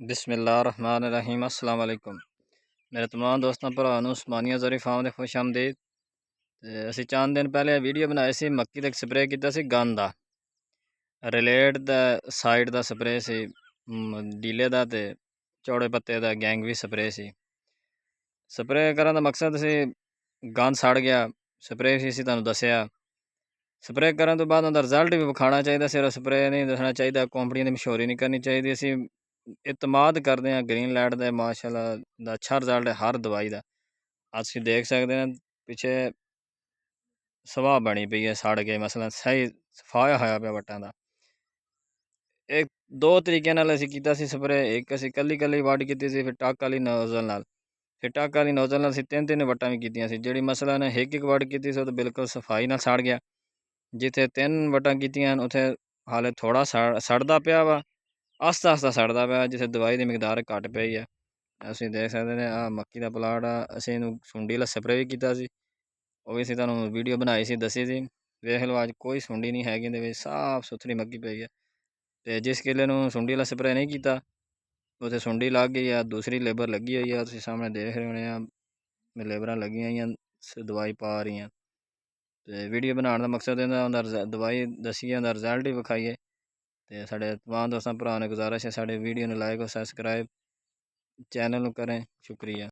बिस्मिल्लाहिर्रहमानिर्रहीम अस्सलाम वालेकुम। मेरे तमाम दोस्तों भरावां नूं उस्मानिया ज़री फार्म दे खुश आमदीद। ते असीं चंद दिन पहले वीडियो बनाई सी मक्की ते स्प्रे कीता सी गंद दा रिलेट दा साइड दा स्प्रे सी डीले दा ते चौड़े पत्ते दा गैंग भी स्प्रे सी। स्प्रे करन दा मकसद सी गंद सड़ गया स्प्रे सी असीं तुहानूं दस्सिया। स्प्रे करन तो बाद उहदा रिजल्ट भी विखाना चाहिदा, सिर्फ स्प्रे नहीं दसना चाहिदा, कंपनी दी मशहूरी नहीं करनी चाहिदी। असीं इतमाद करते हैं ग्रीन लैंड दे माशाअल्लाह दा अच्छा रिजल्ट है हर दवाई का। असीं देख सकते हैं पिछे सवाह बनी पई है, सड़ गए मसलन सही सफाया होया पिया वट्टां दा। एक दो तरीके नाल असीं कीता सी स्प्रे, एक असीं कल्ली वड कीती सी, फिर टक वाली नोजल नाल, फिर टक वाली नोजल नाल असीं तीन वट्टां भी कीतियां सी। जिहड़ी मसलन एक वड कीती सी, तो बिल्कुल सफाई नाल सड़ गया। जिथे तीन वट्टां कीतियां उत्थे हाले थोड़ा सड़दा पिया वा, आस्ता आस्ता सड़दा पिया, जिथे दवाई दी मिकदार घट पई है। ਅਸੀਂ देख सकते हैं आ मक्की का प्लाट आ, ਅਸੀਂ ਇਹਨੂੰ ਸੁੰਡੀ ਵਾਲਾ ਸਪਰੇ ਵੀ ਕੀਤਾ ਸੀ, ਉਹ ਵੀ ਅਸੀਂ ਤੁਹਾਨੂੰ ਵੀਡੀਓ ਬਣਾਈ ਸੀ, ਦੱਸੀ ਸੀ। ਵੇਖ ਲਓ ਅੱਜ ਕੋਈ ਸੁੰਡੀ ਨਹੀਂ ਹੈਗੀ ਇਹਦੇ ਵਿੱਚ, ਸਾਫ ਸੁਥਰੀ ਮੱਕੀ ਪਈ ਹੈ। ਤੇ ਜਿਸ ਕਿੱਲੇ ਨੂੰ ਸੁੰਡੀ ਵਾਲਾ ਸਪਰੇ ਨਹੀਂ ਕੀਤਾ ਉੱਥੇ ਸੁੰਡੀ ਲੱਗ ਗਈ ਆ, ਦੂਸਰੀ ਲੇਬਰ ਲੱਗੀ ਹੋਈ ਆ, ਤੁਸੀਂ ਸਾਹਮਣੇ ਦੇਖ ਰਹੇ ਹੋਣੇ ਆ ਲੇਬਰਾਂ ਲੱਗੀਆਂ ਹੋਈਆਂ ਦਵਾਈ ਪਾ ਰਹੀਆਂ। ਤੇ ਵੀਡੀਓ ਬਣਾਉਣ ਦਾ ਮਕਸਦ ਇਹਦਾ ਉਹਦਾ ਦਵਾਈ ਦੱਸੀਏ, ਉਹਦਾ ਰਿਜ਼ਲਟ ਹੀ ਵਿਖਾਈਏ। ਤੇ ਸਾਡੇ तमाम दोस्तों भरा ने गुजारिश है साढ़े वीडियो ने लाइक और सब्सक्राइब चैनल करें। शुक्रिया।